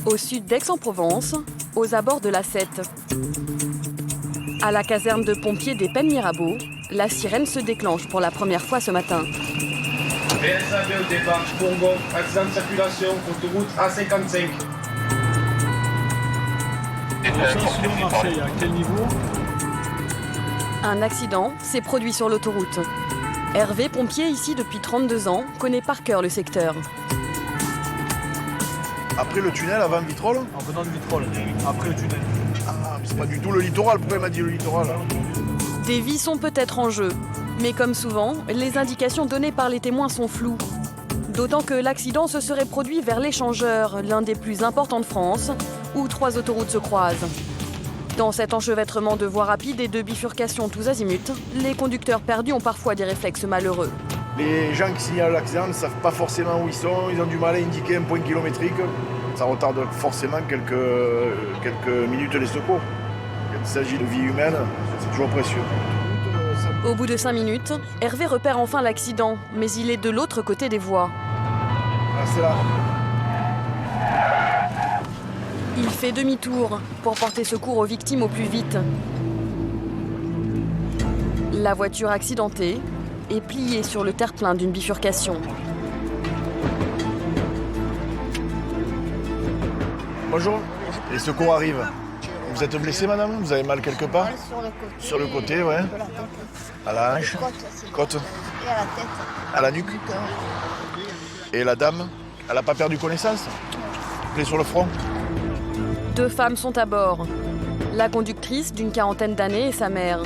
Au sud d'Aix-en-Provence, aux abords de la Sète. À la caserne de pompiers des Pennes Mirabeau, la sirène se déclenche pour la première fois ce matin. VSAB au départ, Bourgogne, accident de circulation, autoroute A55. Marseille, à quel niveau? Un accident s'est produit sur l'autoroute. Hervé, pompier ici depuis 32 ans, connaît par cœur le secteur. Après le tunnel, avant Vitrolles? En venant de Vitrolles, après le tunnel. Ah, mais c'est pas du tout le littoral, pourquoi il m'a dit le littoral? Des vies sont peut-être en jeu, mais comme souvent, les indications données par les témoins sont floues. D'autant que l'accident se serait produit vers l'Échangeur, l'un des plus importants de France, où 3 autoroutes se croisent. Dans cet enchevêtrement de voies rapides et de bifurcations tous azimuts, les conducteurs perdus ont parfois des réflexes malheureux. Les gens qui signalent l'accident ne savent pas forcément où ils sont, ils ont du mal à indiquer un point kilométrique. Ça retarde forcément quelques minutes les secours. Quand il s'agit de vie humaine, c'est toujours précieux. Au bout de 5 minutes, Hervé repère enfin l'accident, mais il est de l'autre côté des voies. Ah, c'est là. Il fait demi-tour pour porter secours aux victimes au plus vite. La voiture accidentée est pliée sur le terre-plein d'une bifurcation. Bonjour. Les secours arrivent. Vous êtes blessée, madame? Vous avez mal quelque part? Sur le côté, ouais. À la hanche? Côte. Et à la tête. À la nuque? Et la dame, elle n'a pas perdu connaissance? Plaie sur le front? 2 femmes sont à bord. La conductrice d'une 40aine d'années et sa mère.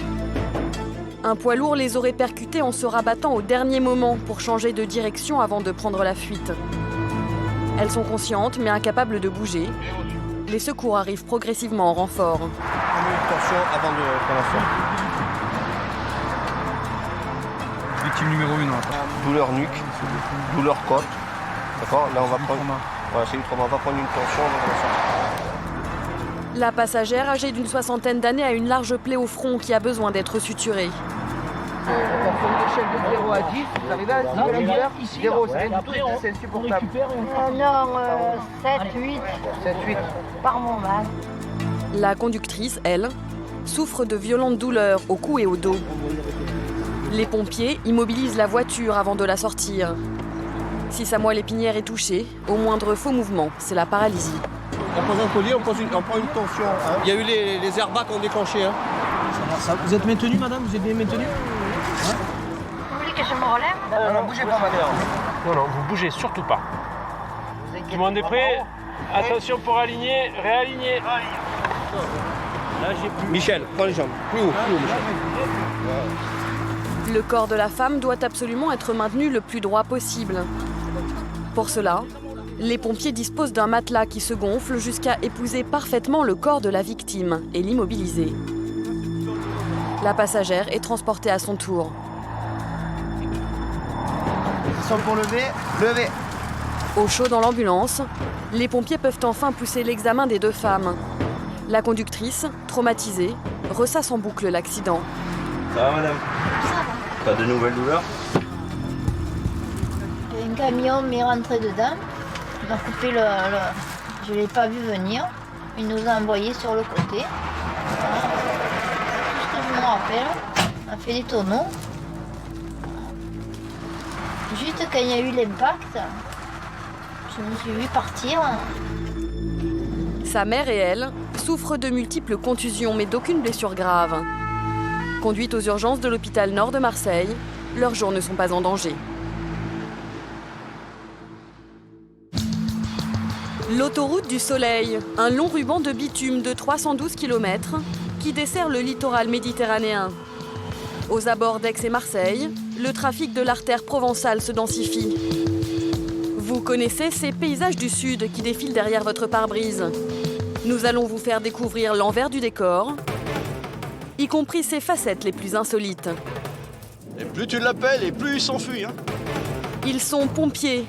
Un poids lourd les aurait percutées en se rabattant au dernier moment pour changer de direction avant de prendre la fuite. Elles sont conscientes mais incapables de bouger. Les secours arrivent progressivement en renfort. On met une torsion avant de commencer. Victime numéro 1. Douleur nuque, douleur côte. D'accord? Là on va prendre. Voilà, c'est du trauma. On va prendre une torsion, on va commencer. La passagère, âgée d'une 60aine d'années, a une large plaie au front qui a besoin d'être suturée. Sur une échelle de 0 à 10, vous arrivez à dire la douleur? 0, c'est rien du tout, c'est insupportable. Non, 7, 8 7, 8. par moment. La conductrice, elle, souffre de violentes douleurs au cou et au dos. Les pompiers immobilisent la voiture avant de la sortir. Si sa moelle épinière est touchée, au moindre faux mouvement, c'est la paralysie. On pose un collier, on prend une tension. Hein. Il y a eu les airbags qui ont déclenché. Hein. Vous êtes maintenu, madame? Vous êtes bien maintenu? Vous voulez que je me relève? Non, bougez pas, madame. Non, vous bougez surtout pas. Tout le monde est prêt? Attention pour aligner, réaligner. Là, Michel, prends les jambes. Plus haut, Michel. Le corps de la femme doit absolument être maintenu le plus droit possible. Pour cela, les pompiers disposent d'un matelas qui se gonfle jusqu'à épouser parfaitement le corps de la victime et l'immobiliser. La passagère est transportée à son tour. Ils sont pour lever, levez. Au chaud dans l'ambulance, les pompiers peuvent enfin pousser l'examen des 2 femmes. La conductrice, traumatisée, ressasse en boucle l'accident. Ça va, madame? Pas de nouvelles douleurs? Un camion m'est rentré dedans. Il m'a coupé Je ne l'ai pas vu venir. Il nous a envoyés sur le côté. Voilà. Tout ce que je me rappelle, on a fait des tonneaux. Juste quand il y a eu l'impact, je me suis vue partir. Sa mère et elle souffrent de multiples contusions mais d'aucune blessure grave. Conduites aux urgences de l'hôpital Nord de Marseille, leurs jours ne sont pas en danger. L'autoroute du Soleil, un long ruban de bitume de 312 km qui dessert le littoral méditerranéen. Aux abords d'Aix et Marseille, le trafic de l'artère provençale se densifie. Vous connaissez ces paysages du sud qui défilent derrière votre pare-brise. Nous allons vous faire découvrir l'envers du décor, y compris ses facettes les plus insolites. Et plus tu l'appelles, et plus il s'enfuit. Hein. Ils sont pompiers,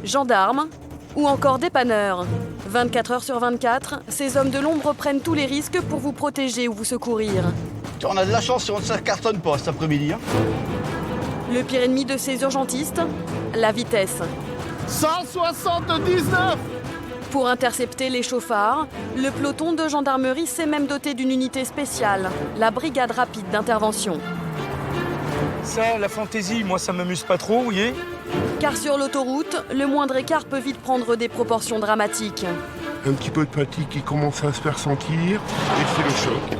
gendarmes ou encore dépanneurs. 24 heures sur 24, ces hommes de l'ombre prennent tous les risques pour vous protéger ou vous secourir. On a de la chance si on ne se cartonne pas cet après-midi. Hein. Le pire ennemi de ces urgentistes, la vitesse. 179! Pour intercepter les chauffards, le peloton de gendarmerie s'est même doté d'une unité spéciale, la brigade rapide d'intervention. Ça, la fantaisie, moi ça m'amuse pas trop, vous voyez. Car sur l'autoroute, le moindre écart peut vite prendre des proportions dramatiques. Un petit peu de fatigue qui commence à se faire sentir et c'est le choc.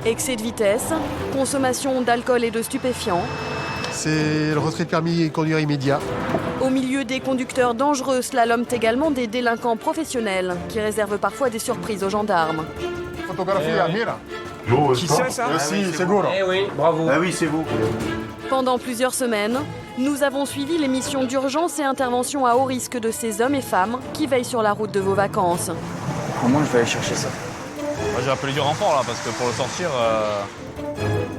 Excès de vitesse, consommation d'alcool et de stupéfiants. C'est le retrait de permis et conduire immédiat. Au milieu des conducteurs dangereux slaloment également des délinquants professionnels qui réservent parfois des surprises aux gendarmes. Photographie, mira. Qui c'est ça? Si, seguro. Eh oui, bravo. Ah oui, c'est vous. Pendant plusieurs semaines, nous avons suivi les missions d'urgence et intervention à haut risque de ces hommes et femmes qui veillent sur la route de vos vacances. Comment je vais aller chercher ça? Moi, j'ai appelé du renfort là parce que pour le sortir.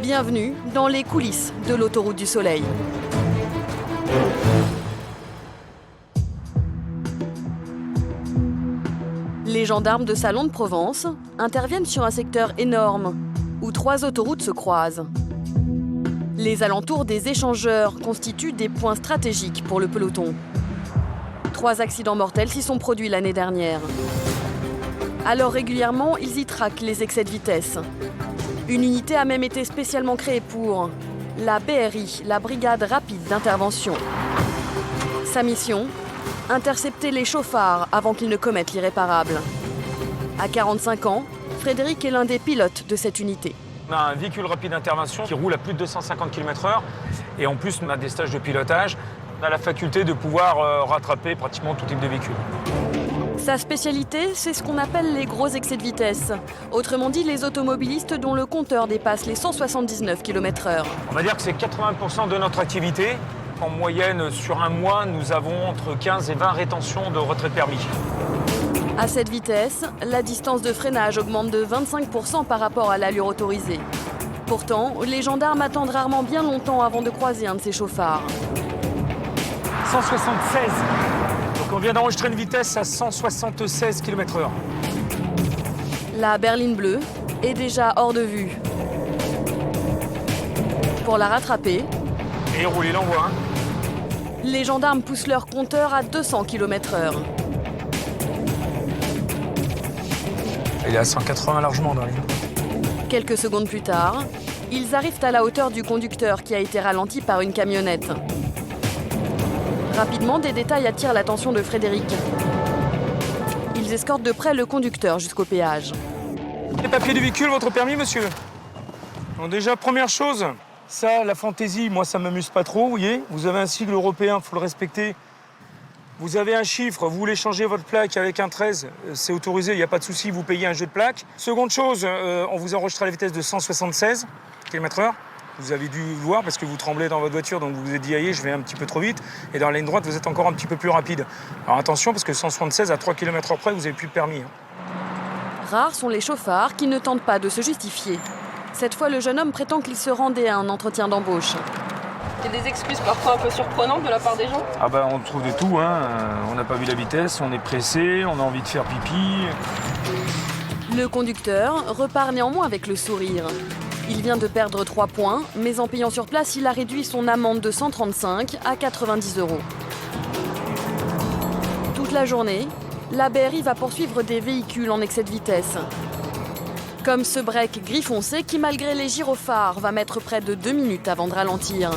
Bienvenue dans les coulisses de l'autoroute du Soleil. Les gendarmes de Salon de Provence interviennent sur un secteur énorme où 3 autoroutes se croisent. Les alentours des échangeurs constituent des points stratégiques pour le peloton. 3 accidents mortels s'y sont produits l'année dernière. Alors régulièrement, ils y traquent les excès de vitesse. Une unité a même été spécialement créée pour la BRI, la Brigade Rapide d'Intervention. Sa mission ? Intercepter les chauffards avant qu'ils ne commettent l'irréparable. À 45 ans, Frédéric est l'un des pilotes de cette unité. On a un véhicule rapide d'intervention qui roule à plus de 250 km/h et en plus on a des stages de pilotage. On a la faculté de pouvoir rattraper pratiquement tout type de véhicule. Sa spécialité, c'est ce qu'on appelle les gros excès de vitesse. Autrement dit, les automobilistes dont le compteur dépasse les 179 km/h. On va dire que c'est 80% de notre activité. En moyenne, sur un mois, nous avons entre 15 et 20 rétentions de retrait de permis. À cette vitesse, la distance de freinage augmente de 25% par rapport à l'allure autorisée. Pourtant, les gendarmes attendent rarement bien longtemps avant de croiser un de ces chauffards. 176. Donc on vient d'enregistrer une vitesse à 176 km/h. La berline bleue est déjà hors de vue. Pour la rattraper, et rouler l'envoi. Les gendarmes poussent leur compteur à 200 km/h. Il est à 180 largement dans les. Quelques secondes plus tard, ils arrivent à la hauteur du conducteur qui a été ralenti par une camionnette. Rapidement, des détails attirent l'attention de Frédéric. Ils escortent de près le conducteur jusqu'au péage. Les papiers du véhicule, votre permis, monsieur? Bon, déjà, première chose, ça, la fantaisie, moi, ça m'amuse pas trop, vous voyez. Vous avez un sigle européen, il faut le respecter. Vous avez un chiffre, vous voulez changer votre plaque avec un 13, c'est autorisé, il n'y a pas de souci, vous payez un jeu de plaque. Seconde chose, on vous enregistre à la vitesse de 176 km/h. Vous avez dû le voir parce que vous tremblez dans votre voiture, donc vous vous êtes dit, aïe, je vais un petit peu trop vite. Et dans la ligne droite, vous êtes encore un petit peu plus rapide. Alors attention, parce que 176 à 3 km/h près, vous n'avez plus de permis. Rares sont les chauffards qui ne tentent pas de se justifier. Cette fois, le jeune homme prétend qu'il se rendait à un entretien d'embauche. Il y a des excuses parfois un peu surprenantes de la part des gens? Ah bah on trouve de tout, hein. On n'a pas vu la vitesse, on est pressé, on a envie de faire pipi. Le conducteur repart néanmoins avec le sourire. Il vient de perdre 3 points, mais en payant sur place, il a réduit son amende de 135 à 90 €. Toute la journée, la BRI va poursuivre des véhicules en excès de vitesse. Comme ce break gris foncé qui, malgré les gyrophares, va mettre près de 2 minutes avant de ralentir.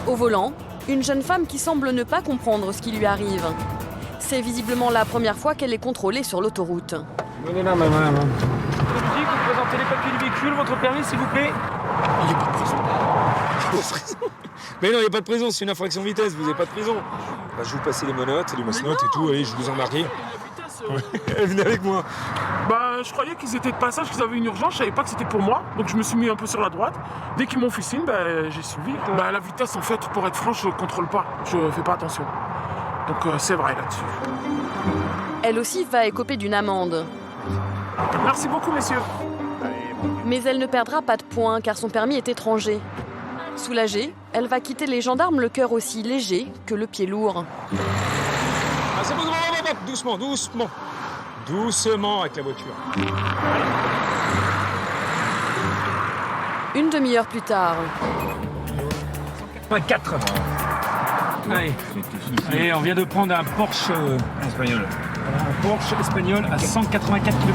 Au volant, une jeune femme qui semble ne pas comprendre ce qui lui arrive. C'est visiblement la première fois qu'elle est contrôlée sur l'autoroute. Venez là, maman. Vous présentez les papiers du véhicule, votre permis, s'il vous plaît. Il n'y a pas de prison. Mais non, il n'y a pas de prison, c'est une infraction de vitesse, vous n'avez pas de prison. Bah, je vais vous passer les menottes, les masse-notes et tout, allez, je vous en marqué. Venez avec moi. Bah, je croyais qu'ils étaient de passage, qu'ils avaient une urgence, je savais pas que c'était pour moi, donc je me suis mis un peu sur la droite. Dès qu'ils m'ont fait signe, bah, j'ai suivi. Bah, la vitesse, en fait, pour être franche, je contrôle pas, je fais pas attention. Donc c'est vrai là-dessus. Elle aussi va écoper d'une amende. Merci beaucoup, messieurs. Mais elle ne perdra pas de points car son permis est étranger. Soulagée, elle va quitter les gendarmes le cœur aussi léger que le pied lourd. Ah, c'est bon, doucement, doucement. Doucement avec la voiture. Une demi-heure plus tard. 4. Allez, on vient de prendre un Porsche espagnol. Un Porsche espagnol à 184 km/h.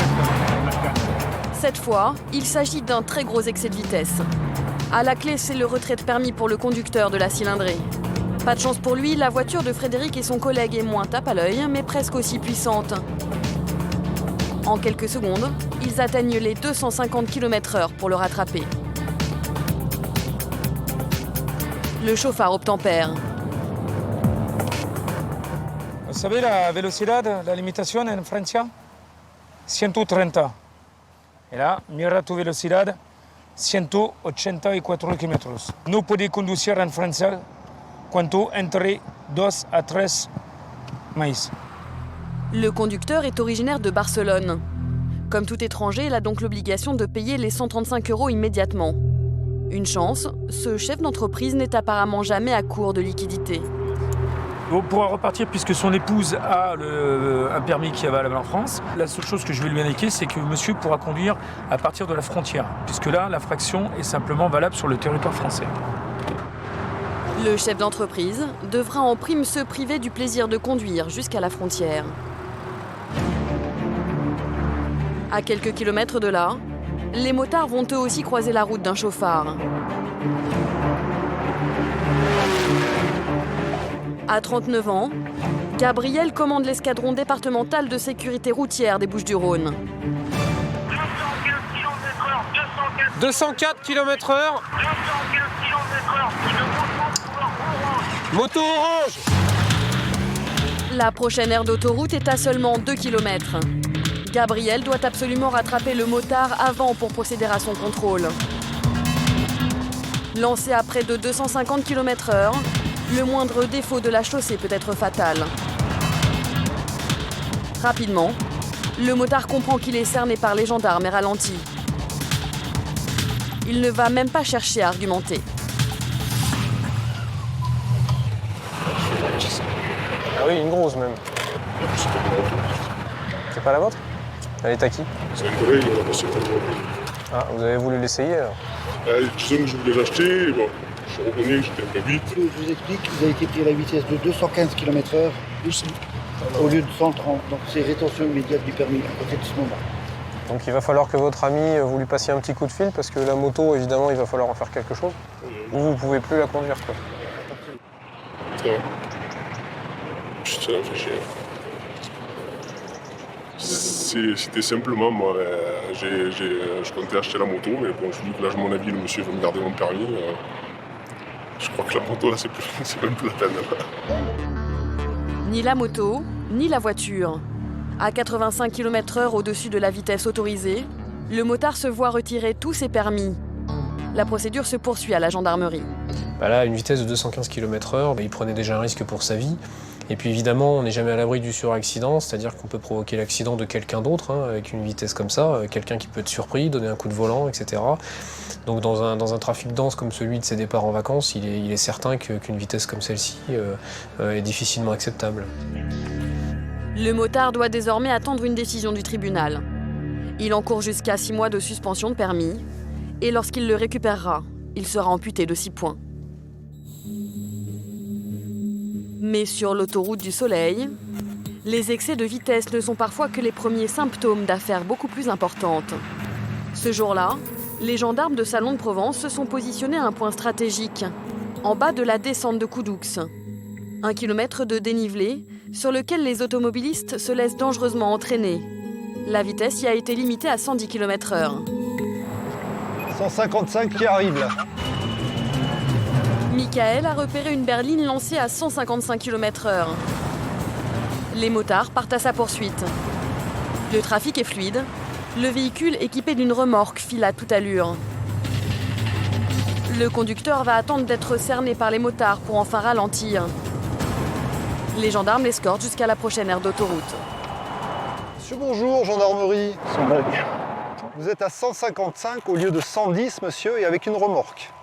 Cette fois, il s'agit d'un très gros excès de vitesse. À la clé, c'est le retrait de permis pour le conducteur de la cylindrée. Pas de chance pour lui, la voiture de Frédéric et son collègue est moins tape à l'œil, mais presque aussi puissante. En quelques secondes, ils atteignent les 250 km/h pour le rattraper. Le chauffard obtempère. Vous savez la velocidad, la limitation en Francia? 130. Et là, mira tu velocidad, 184 km. No puede conducir en Francia cuanto entre 2 a 3 miles. Le conducteur est originaire de Barcelone. Comme tout étranger, il a donc l'obligation de payer les 135 € immédiatement. Une chance, ce chef d'entreprise n'est apparemment jamais à court de liquidités. On pourra repartir puisque son épouse a un permis qui est valable en France. La seule chose que je vais lui indiquer, c'est que monsieur pourra conduire à partir de la frontière, puisque là, la fraction est simplement valable sur le territoire français. Le chef d'entreprise devra en prime se priver du plaisir de conduire jusqu'à la frontière. À quelques kilomètres de là, les motards vont eux aussi croiser la route d'un chauffard. À 39 ans, Gabriel commande l'escadron départemental de sécurité routière des Bouches-du-Rhône. 204 km/h. Moto orange. La prochaine aire d'autoroute est à seulement 2 km. Gabriel doit absolument rattraper le motard avant pour procéder à son contrôle. Lancé à près de 250 km/h, le moindre défaut de la chaussée peut être fatal. Rapidement, le motard comprend qu'il est cerné par les gendarmes et ralentit. Il ne va même pas chercher à argumenter. Ah oui, une grosse même. C'est pas la vôtre? Elle est à qui? C'est un collègue, il m'a passé pour moi. Ah, vous avez voulu l'essayer alors? Disons que je voulais l'acheter, et bon, je reconnais que j'étais un peu vite. Je vous explique, vous avez été pris à la vitesse de 215 km/h au lieu de 130. Donc c'est rétention immédiate du permis à côté de ce moment. Donc il va falloir que votre ami, vous lui passiez un petit coup de fil parce que la moto, évidemment, il va falloir en faire quelque chose. Ou vous pouvez plus la conduire, quoi. Ça va. Putain, fait chier. C'était simplement, moi, je comptais acheter la moto, mais bon, je dis que là, à mon avis, le monsieur va me garder mon permis. Je crois que la moto, là, c'est même plus la peine. Ni la moto, ni la voiture. À 85 km/h au-dessus de la vitesse autorisée, le motard se voit retirer tous ses permis. La procédure se poursuit à la gendarmerie. Là, à une vitesse de 215 km/h, il prenait déjà un risque pour sa vie. Et puis évidemment, on n'est jamais à l'abri du suraccident, c'est-à-dire qu'on peut provoquer l'accident de quelqu'un d'autre, avec une vitesse comme ça, quelqu'un qui peut être surpris, donner un coup de volant, etc. Donc dans un trafic dense comme celui de ses départs en vacances, il est certain qu'une vitesse comme celle-ci est difficilement acceptable. Le motard doit désormais attendre une décision du tribunal. Il encourt jusqu'à 6 mois de suspension de permis, et lorsqu'il le récupérera, il sera amputé de 6 points. Mais sur l'autoroute du Soleil, les excès de vitesse ne sont parfois que les premiers symptômes d'affaires beaucoup plus importantes. Ce jour-là, les gendarmes de Salon de Provence se sont positionnés à un point stratégique, en bas de la descente de Coudoux. 1 kilomètre de dénivelé sur lequel les automobilistes se laissent dangereusement entraîner. La vitesse y a été limitée à 110 km/h. 155 qui arrive là. Michael a repéré une berline lancée à 155 km/h. Les motards partent à sa poursuite. Le trafic est fluide. Le véhicule équipé d'une remorque file à toute allure. Le conducteur va attendre d'être cerné par les motards pour enfin ralentir. Les gendarmes l'escortent jusqu'à la prochaine aire d'autoroute. Monsieur, bonjour, gendarmerie. Vous êtes à 155 au lieu de 110, monsieur, et avec une remorque.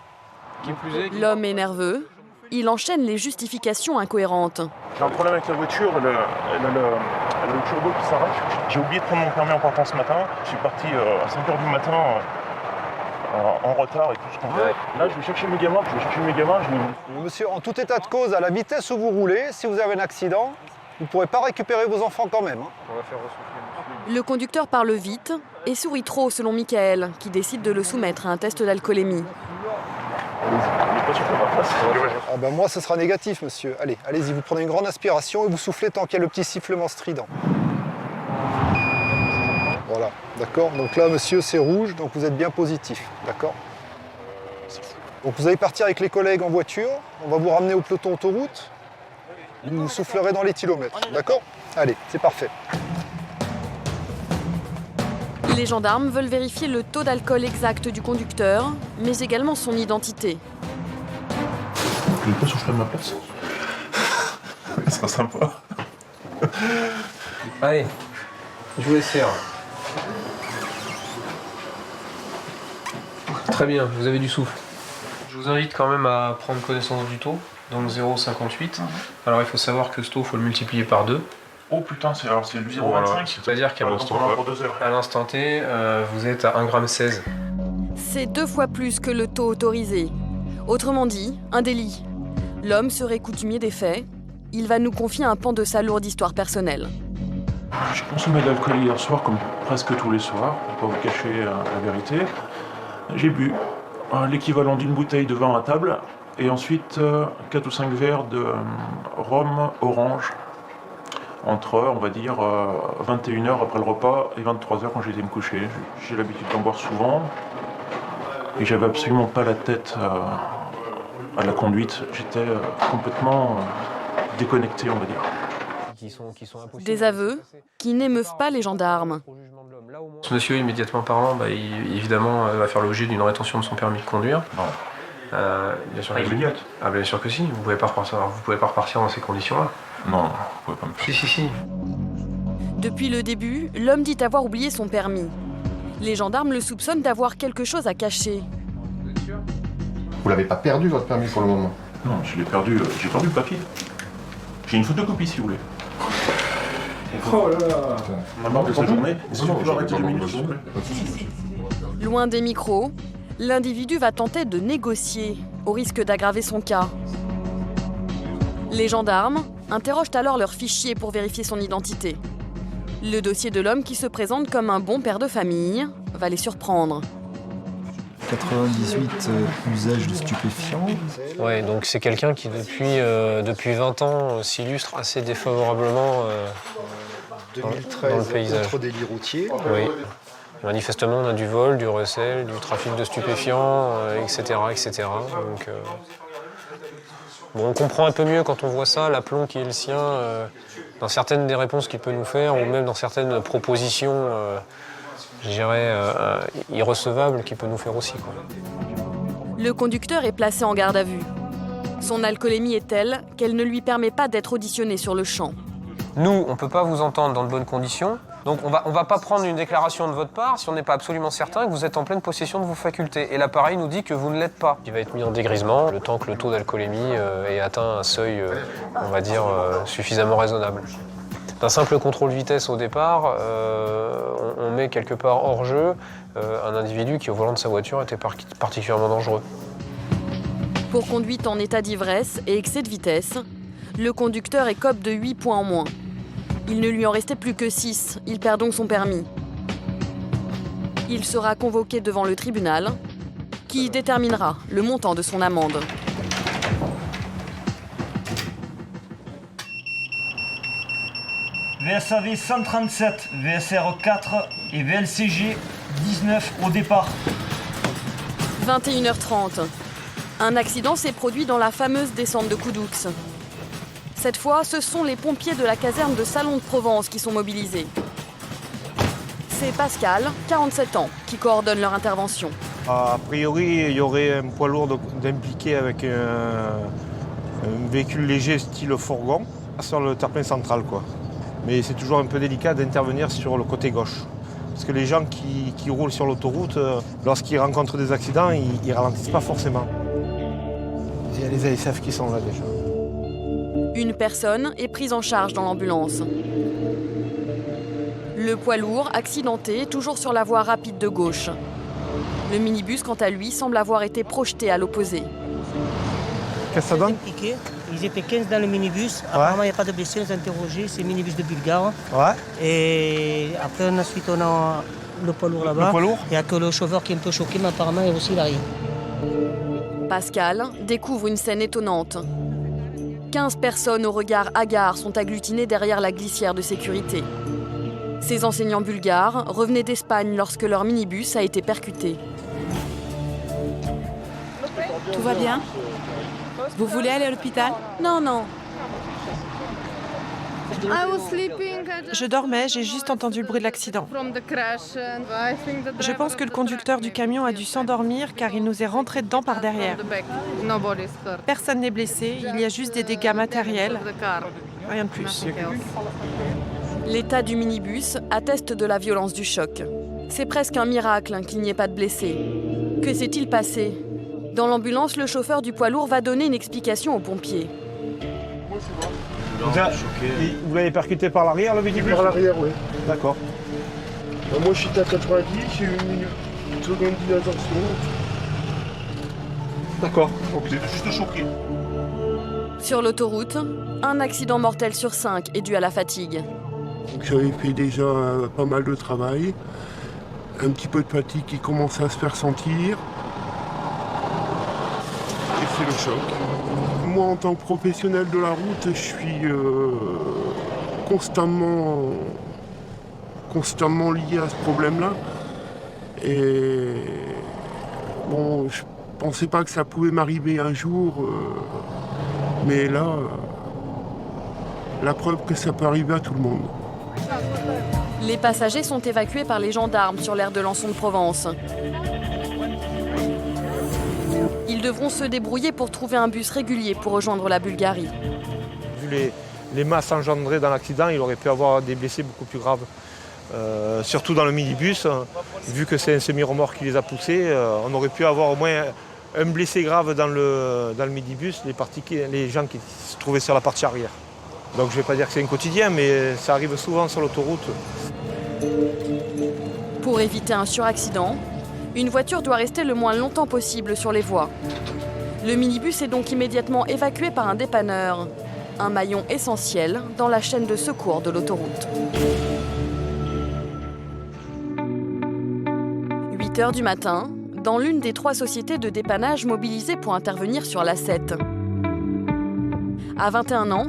L'homme est nerveux. Il enchaîne les justifications incohérentes. J'ai un problème avec la voiture, elle a le turbo qui s'arrête. J'ai oublié de prendre mon permis en partant ce matin. Je suis parti à 5h du matin en retard et tout ce qu'on veut. Là, je vais chercher mes gamins, Monsieur, en tout état de cause, à la vitesse où vous roulez, si vous avez un accident, vous ne pourrez pas récupérer vos enfants quand même. On va faire ressouffler. Le conducteur parle vite et sourit trop selon Michael, qui décide de le soumettre à un test d'alcoolémie. Ah ben moi, ce sera négatif, monsieur. Allez, allez-y, vous prenez une grande aspiration et vous soufflez tant qu'il y a le petit sifflement strident. Voilà, d'accord. Donc là, monsieur, c'est rouge, donc vous êtes bien positif, d'accord. Donc vous allez partir avec les collègues en voiture, on va vous ramener au peloton autoroute, vous soufflerez dans les kilomètres, d'accord. Allez, c'est parfait. Les gendarmes veulent vérifier le taux d'alcool exact du conducteur, mais également son identité. Je vais pas souffler de ma place. Ça sera sympa. Allez, je vous laisse faire. Très bien, vous avez du souffle. Je vous invite quand même à prendre connaissance du taux, donc 0,58. Alors il faut savoir que ce taux, il faut le multiplier par 2. Oh putain, c'est le 0,25. Voilà. C'est-à-dire qu'à l'instant T, vous êtes à 1,16 g. C'est 2 fois plus que le taux autorisé. Autrement dit, un délit. L'homme serait coutumier des faits. Il va nous confier un pan de sa lourde histoire personnelle. J'ai consommé de l'alcool hier soir, comme presque tous les soirs, pour pas vous cacher la vérité. J'ai bu l'équivalent d'une bouteille de vin à table, et ensuite 4 ou 5 verres de rhum orange, entre, on va dire, 21h après le repas et 23h quand j'étais me coucher. J'ai l'habitude d'en boire souvent, et j'avais absolument pas la tête à la conduite. J'étais complètement déconnecté, on va dire. Des aveux qui n'émeuvent pas les gendarmes. Ce monsieur, immédiatement parlant, évidemment, va faire l'objet d'une rétention de son permis de conduire. Bien sûr, immédiate. Ah, bien sûr que si, vous pouvez pas repartir dans ces conditions-là. Non, vous pouvez pas me faire. Si. Depuis le début, l'homme dit avoir oublié son permis. Les gendarmes le soupçonnent d'avoir quelque chose à cacher. Vous l'avez pas perdu votre permis pour le moment? Non, je l'ai perdu, j'ai perdu le papier. J'ai une photocopie si vous voulez. Oh là là. On a marre de sa journée. Est-ce que je peux arrêter 2 minutes, s'il vous plaît? Loin des micros, l'individu va tenter de négocier, au risque d'aggraver son cas. Les gendarmes interrogent alors leur fichier pour vérifier son identité. Le dossier de l'homme qui se présente comme un bon père de famille va les surprendre. 98 usages de stupéfiants. Ouais, donc c'est quelqu'un qui depuis 20 ans s'illustre assez défavorablement dans le paysage. Autre délit routier. Oui. Manifestement, on a du vol, du recel, du trafic de stupéfiants, etc. Donc, bon, on comprend un peu mieux quand on voit ça, l'aplomb qui est le sien, dans certaines des réponses qu'il peut nous faire, ou même dans certaines propositions, je dirais, irrecevables qu'il peut nous faire aussi, quoi. Le conducteur est placé en garde à vue. Son alcoolémie est telle qu'elle ne lui permet pas d'être auditionné sur le champ. Nous, on ne peut pas vous entendre dans de bonnes conditions. Donc on va pas prendre une déclaration de votre part si on n'est pas absolument certain que vous êtes en pleine possession de vos facultés. Et l'appareil nous dit que vous ne l'êtes pas. Il va être mis en dégrisement le temps que le taux d'alcoolémie ait atteint un seuil, on va dire, suffisamment raisonnable. D'un simple contrôle vitesse au départ, on met quelque part hors jeu un individu qui, au volant de sa voiture, était particulièrement dangereux. Pour conduite en état d'ivresse et excès de vitesse, le conducteur écope de 8 points en moins. Il ne lui en restait plus que 6, il perd donc son permis. Il sera convoqué devant le tribunal, qui déterminera le montant de son amende. VSAV 137, VSR 4 et VLCG 19 au départ. 21h30. Un accident s'est produit dans la fameuse descente de Coudoux. Cette fois, ce sont les pompiers de la caserne de Salon de Provence qui sont mobilisés. C'est Pascal, 47 ans, qui coordonne leur intervention. A priori, il y aurait un poids lourd d'impliqué avec un véhicule léger style fourgon sur le terre-plein central, quoi. Mais c'est toujours un peu délicat d'intervenir sur le côté gauche. Parce que les gens qui roulent sur l'autoroute, lorsqu'ils rencontrent des accidents, ils ralentissent pas forcément. Il y a les ASF qui sont là déjà. Une personne est prise en charge dans l'ambulance. Le poids lourd, accidenté, toujours sur la voie rapide de gauche. Le minibus, quant à lui, semble avoir été projeté à l'opposé. Qu'est-ce que ça donne? Ils étaient 15 dans le minibus. Apparemment, il n'y a pas de blessés. On les a interrogés. C'est le minibus de Bulgare. Ouais. Et après, ensuite, on a le poids lourd là-bas. Le poids lourd? Il n'y a que le chauffeur qui est un peu choqué, mais apparemment, il aussi, il a rien. Pascal découvre une scène étonnante. 15 personnes au regard hagard sont agglutinées derrière la glissière de sécurité. Ces enseignants bulgares revenaient d'Espagne lorsque leur minibus a été percuté. Tout va bien? Vous voulez aller à l'hôpital? Non, non. Je dormais, j'ai juste entendu le bruit de l'accident. Je pense que le conducteur du camion a dû s'endormir car il nous est rentré dedans par derrière. Personne n'est blessé, il y a juste des dégâts matériels. Rien de plus. L'état du minibus atteste de la violence du choc. C'est presque un miracle qu'il n'y ait pas de blessés. Que s'est-il passé? Dans l'ambulance, le chauffeur du poids lourd va donner une explication aux pompiers. Vous l'avez percuté par l'arrière, le minibus? Par l'arrière, oui. D'accord. Moi, je suis à 90, j'ai eu une seconde d'inattention. D'accord. Donc, j'étais juste choqué. Sur l'autoroute, un accident mortel sur 5 est dû à la fatigue. Donc, j'avais fait déjà pas mal de travail. Un petit peu de fatigue qui commençait à se faire sentir. Et c'est le choc. Moi, en tant que professionnel de la route, je suis constamment lié à ce problème-là. Et bon, je pensais pas que ça pouvait m'arriver un jour, mais là, la preuve que ça peut arriver à tout le monde. Les passagers sont évacués par les gendarmes sur l'aire de Lançon de Provence. Ils devront se débrouiller pour trouver un bus régulier pour rejoindre la Bulgarie. Vu les masses engendrées dans l'accident, il aurait pu avoir des blessés beaucoup plus graves. Surtout dans le minibus, vu que c'est un semi-remorque qui les a poussés, on aurait pu avoir au moins un blessé grave dans le minibus, les gens qui se trouvaient sur la partie arrière. Donc je ne vais pas dire que c'est un quotidien, mais ça arrive souvent sur l'autoroute. Pour éviter un suraccident, une voiture doit rester le moins longtemps possible sur les voies. Le minibus est donc immédiatement évacué par un dépanneur, un maillon essentiel dans la chaîne de secours de l'autoroute. 8 h du matin, dans l'une des 3 sociétés de dépannage mobilisées pour intervenir sur l'A7. À 21 ans,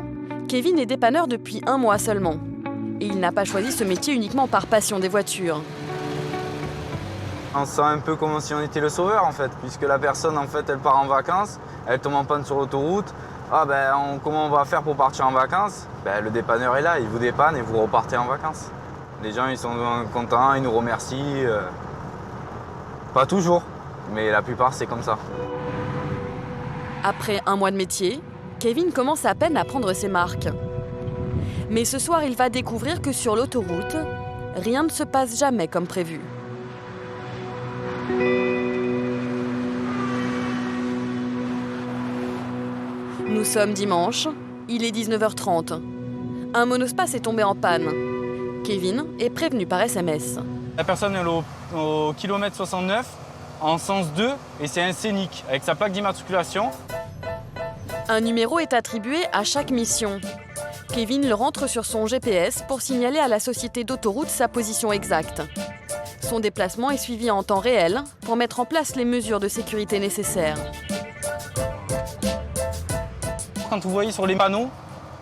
Kevin est dépanneur depuis 1 mois seulement. Et il n'a pas choisi ce métier uniquement par passion des voitures. On se sent un peu comme si on était le sauveur en fait, puisque la personne en fait elle part en vacances, elle tombe en panne sur l'autoroute. Ah ben comment on va faire pour partir en vacances? Ben, le dépanneur est là, il vous dépanne et vous repartez en vacances. Les gens ils sont contents, ils nous remercient. Pas toujours, mais la plupart c'est comme ça. Après 1 mois de métier, Kevin commence à peine à prendre ses marques. Mais ce soir, il va découvrir que sur l'autoroute, rien ne se passe jamais comme prévu. Nous sommes dimanche, il est 19h30. Un monospace est tombé en panne. Kevin est prévenu par SMS. La personne est au kilomètre 69, en sens 2, et c'est un scénic, avec sa plaque d'immatriculation. Un numéro est attribué à chaque mission. Kevin le rentre sur son GPS pour signaler à la société d'autoroute sa position exacte. Son déplacement est suivi en temps réel pour mettre en place les mesures de sécurité nécessaires. Quand vous voyez sur les panneaux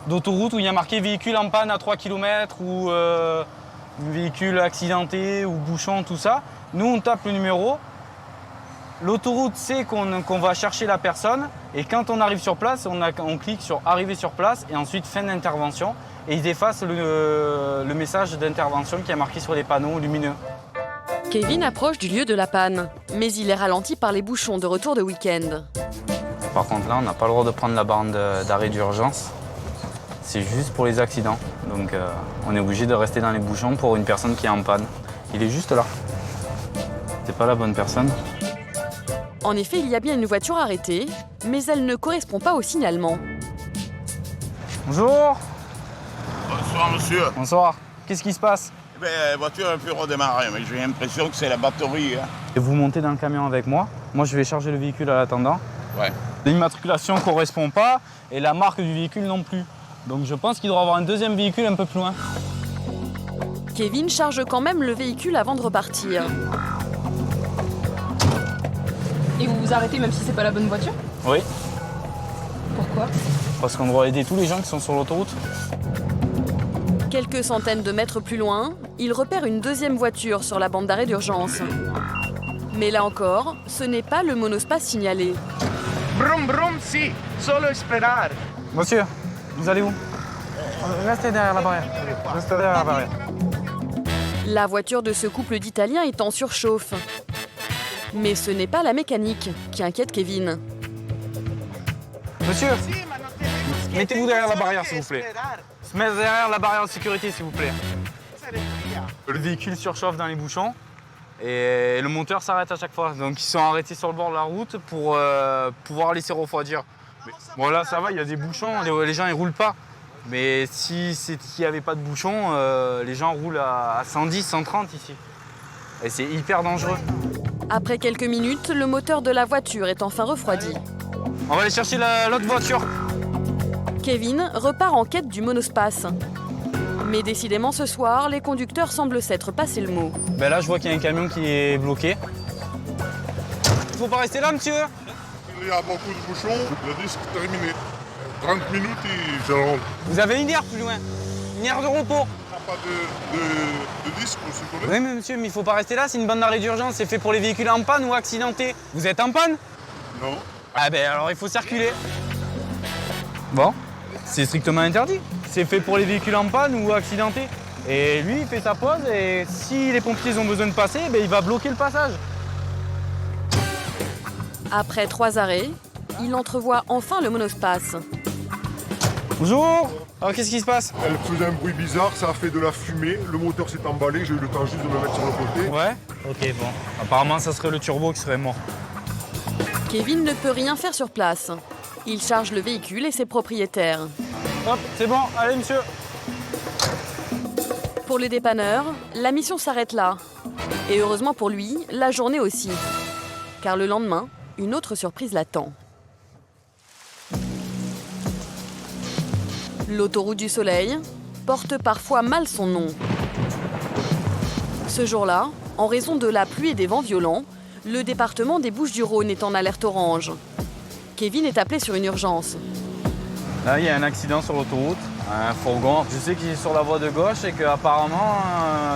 d'autoroute où il y a marqué véhicule en panne à 3 km ou véhicule accidenté ou bouchon, tout ça, nous on tape le numéro. L'autoroute sait qu'on va chercher la personne et quand on arrive sur place, on clique sur arriver sur place et ensuite fin d'intervention et ils effacent le message d'intervention qui est marqué sur les panneaux lumineux. Kevin approche du lieu de la panne, mais il est ralenti par les bouchons de retour de week-end. Par contre là, on n'a pas le droit de prendre la borne d'arrêt d'urgence. C'est juste pour les accidents. Donc on est obligé de rester dans les bouchons pour une personne qui est en panne. Il est juste là. C'est pas la bonne personne. En effet, il y a bien une voiture arrêtée, mais elle ne correspond pas au signalement. Bonjour. Bonsoir monsieur. Bonsoir. Qu'est-ce qui se passe? La voiture a pu redémarrer, mais j'ai l'impression que c'est la batterie. Hein. Et vous montez dans le camion avec moi. Moi, je vais charger le véhicule à l'attendant. Ouais. L'immatriculation ne correspond pas et la marque du véhicule non plus. Donc je pense qu'il doit y avoir un deuxième véhicule un peu plus loin. Kevin charge quand même le véhicule avant de repartir. Et vous vous arrêtez même si c'est pas la bonne voiture? Oui. Pourquoi? Parce qu'on doit aider tous les gens qui sont sur l'autoroute. Quelques centaines de mètres plus loin, il repère une deuxième voiture sur la bande d'arrêt d'urgence. Mais là encore, ce n'est pas le monospace signalé. Brum brum, si, solo esperar. Monsieur, vous allez où? Restez derrière la barrière. Restez derrière la barrière. La voiture de ce couple d'Italiens est en surchauffe. Mais ce n'est pas la mécanique qui inquiète Kevin. Monsieur, mettez-vous derrière la barrière, s'il vous plaît. Se mettre derrière la barrière de sécurité, s'il vous plaît. Le véhicule surchauffe dans les bouchons et le moteur s'arrête à chaque fois. Donc ils sont arrêtés sur le bord de la route pour pouvoir laisser refroidir. Bon là, ça va, il y a des bouchons, les gens ils roulent pas. Mais s'il n'y avait pas de bouchons, les gens roulent à 110, 130 ici. Et c'est hyper dangereux. Après quelques minutes, le moteur de la voiture est enfin refroidi. On va aller chercher l'autre voiture. Kevin repart en quête du monospace. Mais décidément ce soir, les conducteurs semblent s'être passé le mot. Ben là, je vois qu'il y a un camion qui est bloqué. Il faut pas rester là, monsieur. Il y a beaucoup de bouchons, le disque terminé. 30 minutes et je rentre. Vous avez une aire plus loin, une aire de repos. Pas de disque aussi pour Oui, mais monsieur, mais il faut pas rester là, c'est une bande d'arrêt d'urgence, c'est fait pour les véhicules en panne ou accidentés. Vous êtes en panne? Non. Ah ben alors il faut circuler. Bon, c'est strictement interdit. C'est fait pour les véhicules en panne ou accidentés. Et lui, il fait sa pause et si les pompiers ont besoin de passer, ben, il va bloquer le passage. Après 3 arrêts, il entrevoit enfin le monospace. Bonjour. Alors qu'est-ce qui se passe? Elle faisait un bruit bizarre, ça a fait de la fumée, le moteur s'est emballé, j'ai eu le temps juste de me mettre sur le côté. Ouais. Ok, bon. Apparemment, ça serait le turbo qui serait mort. Kevin ne peut rien faire sur place. Il charge le véhicule et ses propriétaires. Hop, c'est bon, allez monsieur. Pour les dépanneurs, la mission s'arrête là. Et heureusement pour lui, la journée aussi. Car le lendemain, une autre surprise l'attend. L'autoroute du Soleil porte parfois mal son nom. Ce jour-là, en raison de la pluie et des vents violents, le département des Bouches-du-Rhône est en alerte orange. Kevin est appelé sur une urgence. Là, il y a un accident sur l'autoroute, un fourgon. Je sais qu'il est sur la voie de gauche et qu'apparemment,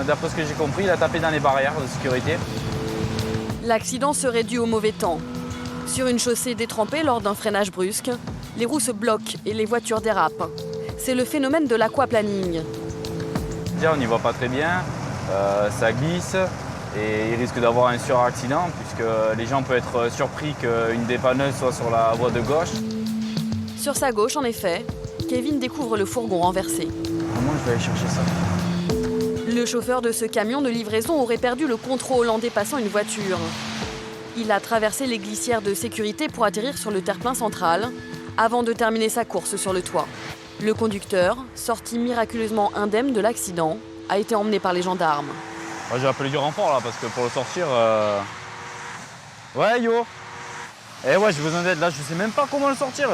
d'après ce que j'ai compris, il a tapé dans les barrières de sécurité. L'accident serait dû au mauvais temps. Sur une chaussée détrempée lors d'un freinage brusque, les roues se bloquent et les voitures dérapent. C'est le phénomène de l'aquaplaning. On n'y va pas très bien, ça glisse et il risque d'avoir un suraccident puisque les gens peuvent être surpris qu'une dépanneuse soit sur la voie de gauche. Sur sa gauche, en effet, Kevin découvre le fourgon renversé. Comment je vais aller chercher ça? Le chauffeur de ce camion de livraison aurait perdu le contrôle en dépassant une voiture. Il a traversé les glissières de sécurité pour atterrir sur le terre-plein central, avant de terminer sa course sur le toit. Le conducteur, sorti miraculeusement indemne de l'accident, a été emmené par les gendarmes. Ouais, j'ai appelé du renfort là parce que pour le sortir... Ouais yo. Eh ouais, j'ai besoin d'aide là, je sais même pas comment le sortir.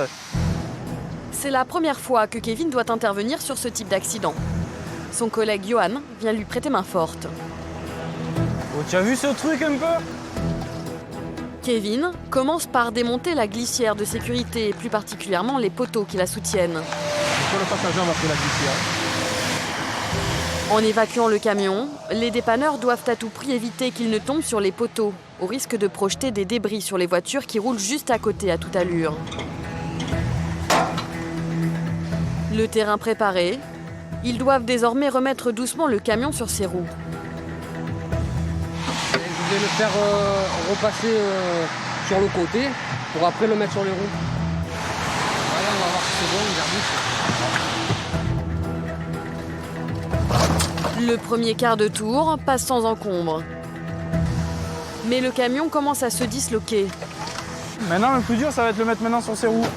C'est la première fois que Kevin doit intervenir sur ce type d'accident. Son collègue Johan vient lui prêter main forte. Oh, tu as vu ce truc un peu? Kevin commence par démonter la glissière de sécurité et plus particulièrement les poteaux qui la soutiennent. Le passager va pris la glissière. En évacuant le camion, les dépanneurs doivent à tout prix éviter qu'il ne tombe sur les poteaux, au risque de projeter des débris sur les voitures qui roulent juste à côté à toute allure. Le terrain préparé, ils doivent désormais remettre doucement le camion sur ses roues. Je vais le faire repasser sur le côté pour après le mettre sur les roues. Voilà, on va voir si c'est bon, Le premier quart de tour passe sans encombre. Mais le camion commence à se disloquer. Maintenant, le plus dur, ça va être le mettre maintenant sur ses roues.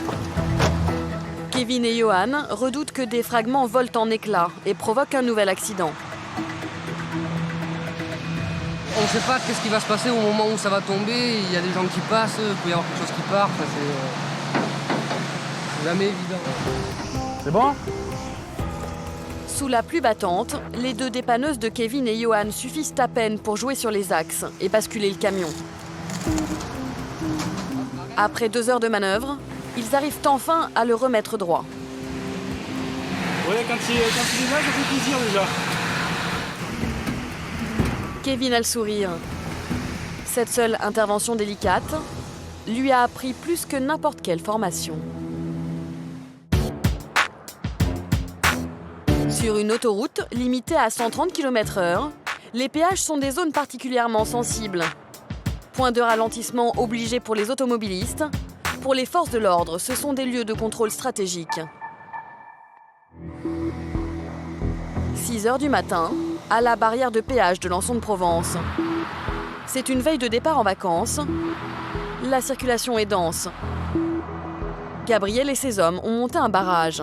Kevin et Johan redoutent que des fragments volent en éclats et provoquent un nouvel accident. On ne sait pas qu'est-ce qui va se passer au moment où ça va tomber. Il y a des gens qui passent, il peut y avoir quelque chose qui part. Enfin, c'est jamais évident. C'est bon? Sous la pluie battante, les deux dépanneuses de Kevin et Johan suffisent à peine pour jouer sur les axes et basculer le camion. Après 2 heures de manœuvre, ils arrivent enfin à le remettre droit. Oui, quand il est là, ça fait plaisir déjà. Kevin a le sourire. Cette seule intervention délicate lui a appris plus que n'importe quelle formation. Sur une autoroute limitée à 130 km/h, les péages sont des zones particulièrement sensibles. Point de ralentissement obligé pour les automobilistes. Pour les forces de l'ordre, ce sont des lieux de contrôle stratégiques. 6 heures du matin, à la barrière de péage de Lançon-de-Provence. C'est une veille de départ en vacances. La circulation est dense. Gabriel et ses hommes ont monté un barrage.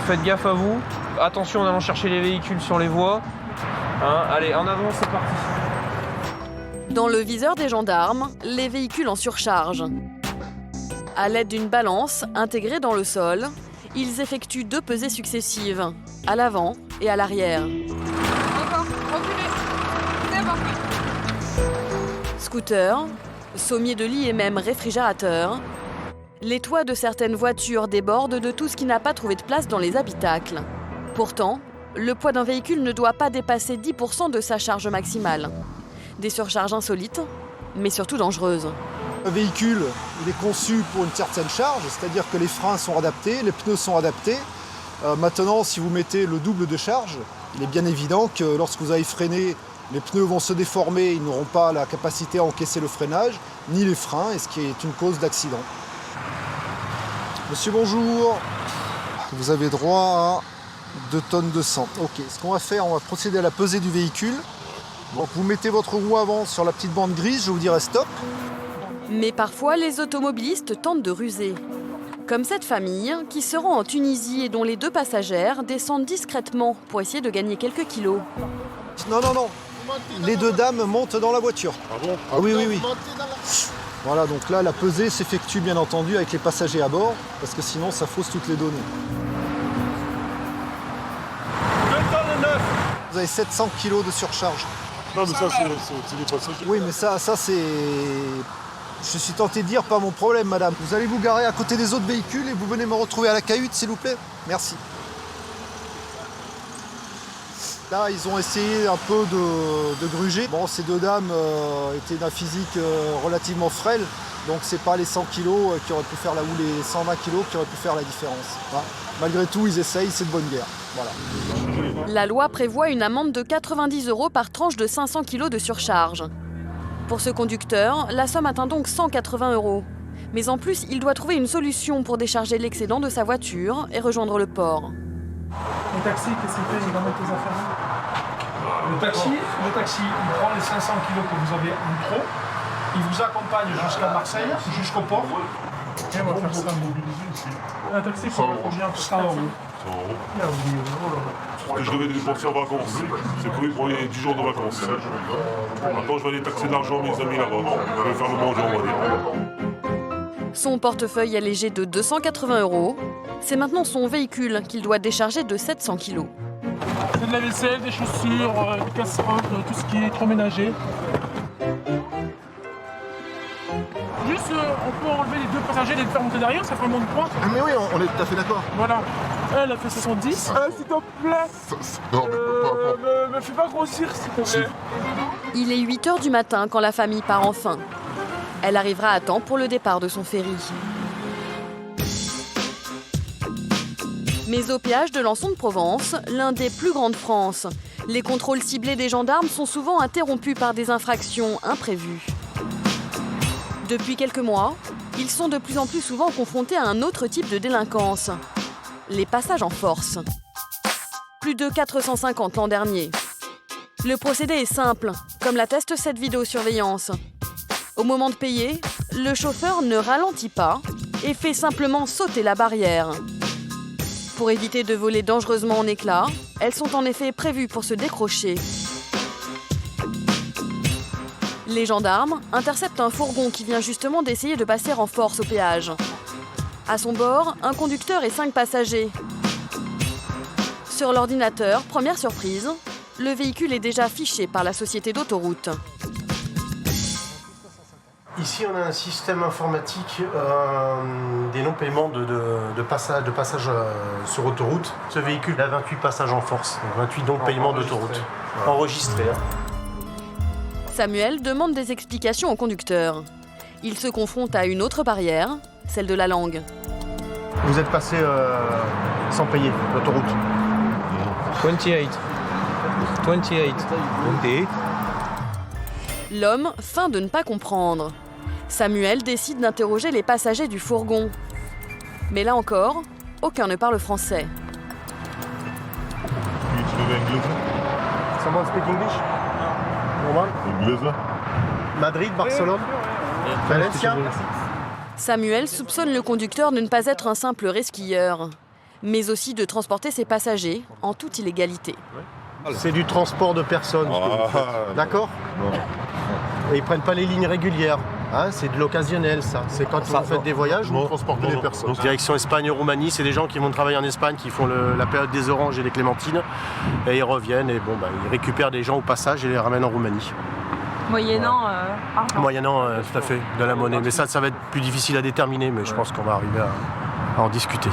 Faites gaffe à vous. Attention en allant chercher les véhicules sur les voies. Hein, allez, en avant, c'est parti. Dans le viseur des gendarmes, les véhicules en surcharge. À l'aide d'une balance intégrée dans le sol, ils effectuent 2 pesées successives, à l'avant et à l'arrière. Encore, reculez. C'est bon. Scooter, sommiers de lit et même réfrigérateurs, les toits de certaines voitures débordent de tout ce qui n'a pas trouvé de place dans les habitacles. Pourtant, le poids d'un véhicule ne doit pas dépasser 10% de sa charge maximale. Des surcharges insolites, mais surtout dangereuses. Le véhicule, il est conçu pour une certaine charge, c'est-à-dire que les freins sont adaptés, les pneus sont adaptés. Maintenant, si vous mettez le double de charge, il est bien évident que lorsque vous allez freiner, les pneus vont se déformer, ils n'auront pas la capacité à encaisser le freinage, ni les freins, et ce qui est une cause d'accident. Monsieur, bonjour. Vous avez droit à 2 tonnes de sang. Ok, ce qu'on va faire, on va procéder à la pesée du véhicule. Donc vous mettez votre roue avant sur la petite bande grise, je vous dirai stop. Mais parfois, les automobilistes tentent de ruser. Comme cette famille qui se rend en Tunisie et dont les 2 passagères descendent discrètement pour essayer de gagner quelques kilos. Non, non, non. Les 2 dames montent dans la voiture. Ah bon? Ah oui, oui, oui. Voilà, donc là, la pesée s'effectue bien entendu avec les passagers à bord, parce que sinon, ça fausse toutes les données. 2 tonnes 9. Vous avez 700 kg de surcharge. Non, mais ça, c'est des passagers. Oui, mais ça c'est... Je suis tenté de dire, pas mon problème, madame. Vous allez vous garer à côté des autres véhicules et vous venez me retrouver à la cahute, s'il vous plaît? Merci. Là, ils ont essayé un peu de gruger. Bon, ces 2 dames étaient d'un physique relativement frêle, donc c'est pas les 100 kg qui auraient pu faire ou les 120 kg qui auraient pu faire la différence. Hein. Malgré tout, ils essayent, c'est de bonne guerre. Voilà. La loi prévoit une amende de 90 € par tranche de 500 kg de surcharge. Pour ce conducteur, la somme atteint donc 180 €. Mais en plus, il doit trouver une solution pour décharger l'excédent de sa voiture et rejoindre le port. Le taxi, qu'est-ce qu'il fait? Il va mettre les affaires. Le taxi, il prend les 500 kilos que vous avez en trop, il vous accompagne jusqu'à Marseille, jusqu'au port. Et on va faire ça. Un taxi, il faut combien? 100 €. 100 €. Je devais dépenser en vacances. C'est prévu pour les 10 jours de vacances. Maintenant, je vais aller taxer de l'argent à mes amis là-bas. Je vais faire le manger, on va dire. Son portefeuille allégé de 280 €, c'est maintenant son véhicule qu'il doit décharger de 700 kg. C'est de la vaisselle, des chaussures, des casseroles, tout ce qui est électroménager. Juste, on peut enlever les 2 passagers et les faire monter derrière, ça fait moins de poids. Ah mais oui, on est tout à fait d'accord. Voilà. Elle a fait 70. S'il te plaît. Non, mais me fais pas grossir, s'il te plaît. Il est 8 h du matin quand la famille part enfin. Elle arrivera à temps pour le départ de son ferry. Mais au péage de Lançon-de-Provence, l'un des plus grands de France, les contrôles ciblés des gendarmes sont souvent interrompus par des infractions imprévues. Depuis quelques mois, ils sont de plus en plus souvent confrontés à un autre type de délinquance, les passages en force. Plus de 450 l'an dernier. Le procédé est simple, comme l'atteste cette vidéosurveillance. Au moment de payer, le chauffeur ne ralentit pas et fait simplement sauter la barrière. Pour éviter de voler dangereusement en éclats, elles sont en effet prévues pour se décrocher. Les gendarmes interceptent un fourgon qui vient justement d'essayer de passer en force au péage. À son bord, un conducteur et 5 passagers. Sur l'ordinateur, première surprise, le véhicule est déjà fiché par la société d'autoroute. Ici, on a un système informatique des non-paiements de passage sur autoroute. Ce véhicule a 28 passages en force, donc 28 non-paiements d'autoroute, enregistrés. Samuel demande des explications au conducteur. Il se confronte à une autre barrière, celle de la langue. Vous êtes passé sans payer l'autoroute. 28. 28. L'homme feint de ne pas comprendre. Samuel décide d'interroger les passagers du fourgon. Mais là encore, aucun ne parle français. Someone speak English? Normal? Madrid, Barcelone? Valencia? Samuel soupçonne le conducteur de ne pas être un simple resquilleur, mais aussi de transporter ses passagers en toute illégalité. C'est du transport de personnes. D'accord? Et ils prennent pas les lignes régulières. Hein, c'est de l'occasionnel, ça. C'est quand vous faites des voyages, vous transportez des personnes. Donc, direction Espagne-Roumanie, c'est des gens qui vont travailler en Espagne, qui font la période des oranges et des clémentines. Et ils reviennent et ils récupèrent des gens au passage et les ramènent en Roumanie. Moyennant argent. Moyennant, tout à fait, de la monnaie. Mais ça va être plus difficile à déterminer, mais je pense qu'on va arriver à en discuter.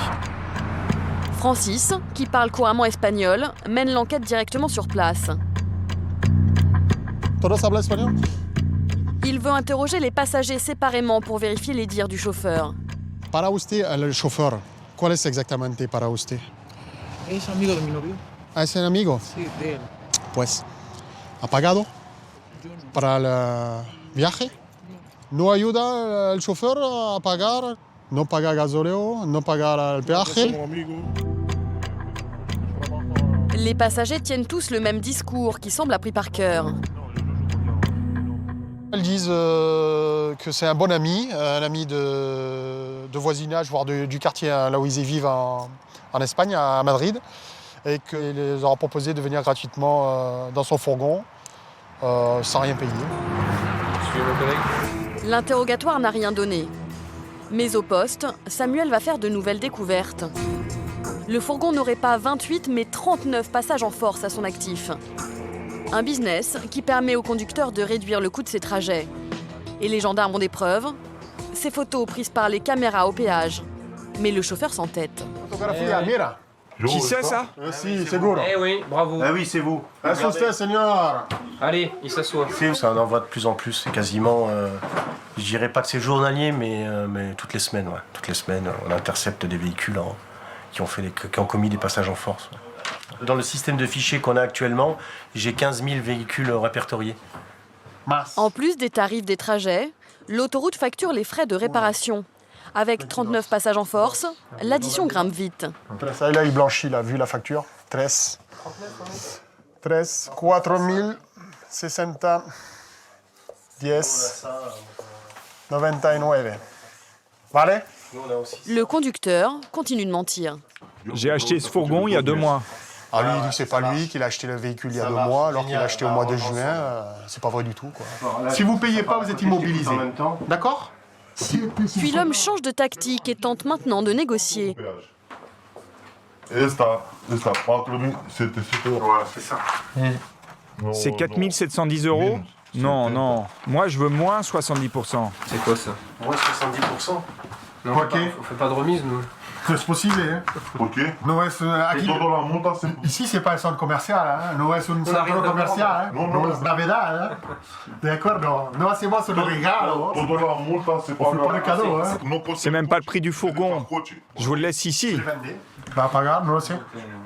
Francis, qui parle couramment espagnol, mène l'enquête directement sur place. ¿Todos hablan español? Il veut interroger les passagers séparément pour vérifier les dires du chauffeur. Para usted, el chofer, ¿cuál es exactamente para usted? Es amigo de mi novio. Ah, ¿es un amigo? Sí, de él. Pues, ¿ha pagado para el viaje? ¿No ayuda el chofer a pagar? ¿No paga gasoleo? ¿No paga el peaje? Les passagers tiennent tous le même discours qui semble appris par cœur. Elles disent que c'est un bon ami de voisinage, voire du quartier là où ils vivent en Espagne, à Madrid, et qu'il les aura proposé de venir gratuitement dans son fourgon, sans rien payer. L'interrogatoire n'a rien donné. Mais au poste, Samuel va faire de nouvelles découvertes. Le fourgon n'aurait pas 28, mais 39 passages en force à son actif. Un business qui permet au conducteur de réduire le coût de ses trajets. Et les gendarmes ont des preuves. Ces photos prises par les caméras au péage. Mais le chauffeur s'entête. Qui c'est ça? Si, seguro. Eh oui, bravo. Ah oui, c'est vous. Es usted, señor. Allez, il s'assoit. Ça en envoie de plus en plus, c'est quasiment, je dirais pas que c'est journalier, mais toutes les semaines, ouais. Toutes les semaines, on intercepte des véhicules qui ont commis des passages en force. Ouais. Dans le système de fichiers qu'on a actuellement, j'ai 15 000 véhicules répertoriés. En plus des tarifs des trajets, l'autoroute facture les frais de réparation. Avec 39 passages en force, l'addition grimpe vite. Ça, là, il blanchit, là, vu la facture. 13, 4.060, 10, 99. Vale? Le conducteur continue de mentir. J'ai acheté ce fourgon il y a 2 mois. Ah, lui, il dit que c'est pas lui qu'il a acheté le véhicule il y a 2 mois, alors qu'il l'a acheté au mois de juin. C'est pas vrai du tout, quoi. Si vous payez pas, vous êtes immobilisé. D'accord? Puis l'homme change de tactique et tente maintenant de négocier. C'est 4 710 €? Non, non. Moi, je veux moins 70%. C'est quoi ça? Moins 70%? Non, on fait pas de remise, nous. C'est possible, hein? Ok. No es, aquí, ici, c'est pas un centre commercial, hein? No es un centre commercial, hein? No es Navidad, hein? D'accord? No hacemos un regalo. On fait pas de cadeau, hein? C'est même pas le prix du fourgon. Je vous le laisse ici. Va pagar, no lo sé.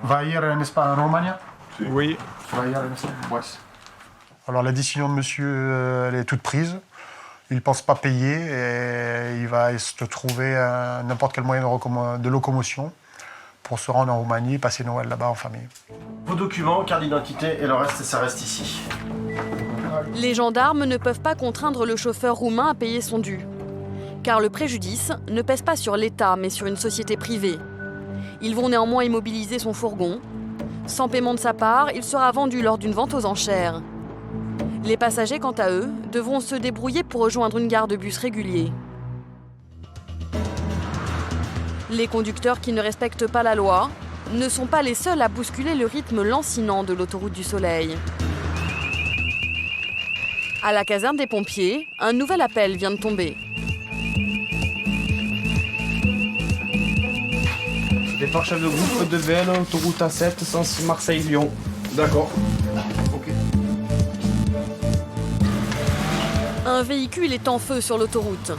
Va ir en Espagne, en Roumanie? Oui. Va ir en Espagne, ouais. Alors la décision de monsieur, elle est toute prise. Il ne pense pas payer et il va se trouver n'importe quel moyen de locomotion pour se rendre en Roumanie et passer Noël là-bas en famille. Vos documents, carte d'identité et le reste, ça reste ici. Les gendarmes ne peuvent pas contraindre le chauffeur roumain à payer son dû. Car le préjudice ne pèse pas sur l'État mais sur une société privée. Ils vont néanmoins immobiliser son fourgon. Sans paiement de sa part, il sera vendu lors d'une vente aux enchères. Les passagers, quant à eux, devront se débrouiller pour rejoindre une gare de bus régulier. Les conducteurs qui ne respectent pas la loi ne sont pas les seuls à bousculer le rythme lancinant de l'autoroute du Soleil. À la caserne des pompiers, un nouvel appel vient de tomber. Départ chef de groupe de VL, autoroute A7, sens Marseille-Lyon. D'accord. Ok. Un véhicule est en feu sur l'autoroute.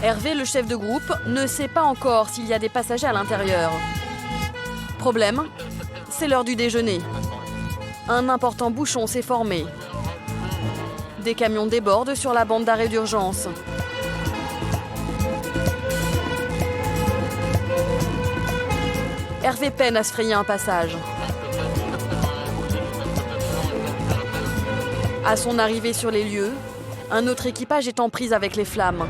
Hervé, le chef de groupe, ne sait pas encore s'il y a des passagers à l'intérieur. Problème, c'est l'heure du déjeuner. Un important bouchon s'est formé. Des camions débordent sur la bande d'arrêt d'urgence. Hervé peine à se frayer un passage. À son arrivée sur les lieux, un autre équipage est en prise avec les flammes.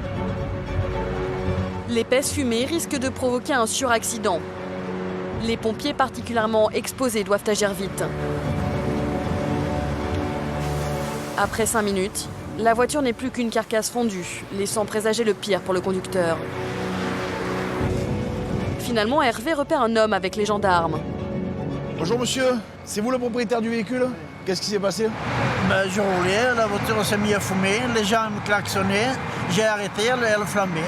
L'épaisse fumée risque de provoquer un suraccident. Les pompiers particulièrement exposés doivent agir vite. Après 5 minutes, la voiture n'est plus qu'une carcasse fondue, laissant présager le pire pour le conducteur. Finalement, Hervé repère un homme avec les gendarmes. Bonjour monsieur, c'est vous le propriétaire du véhicule? Qu'est-ce qui s'est passé? Je roulais, la voiture s'est mise à fumer, les gens me klaxonnaient, j'ai arrêté, elle flambait.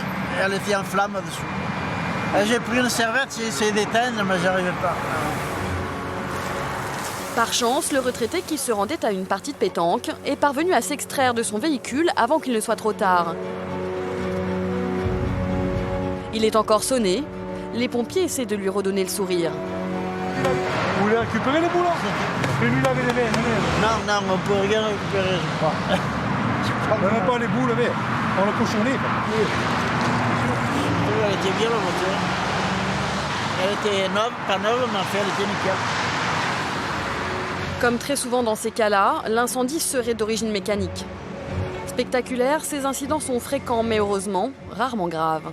Elle était en flamme dessus. J'ai pris une serviette, j'ai essayé d'éteindre, mais j'arrivais pas. Par chance, le retraité qui se rendait à une partie de pétanque est parvenu à s'extraire de son véhicule avant qu'il ne soit trop tard. Il est encore sonné. Les pompiers essaient de lui redonner le sourire. Vous voulez récupérer les boules? Fais-lui laver les mains. Non, on peut rien récupérer, je crois. Même pas les boules, mais on l'a cochonné. Elle était bien la voiture. Elle était neuve, pas neuve, mais en fait, elle était nickel. Comme très souvent dans ces cas-là, l'incendie serait d'origine mécanique. Spectaculaires, ces incidents sont fréquents, mais heureusement, rarement graves.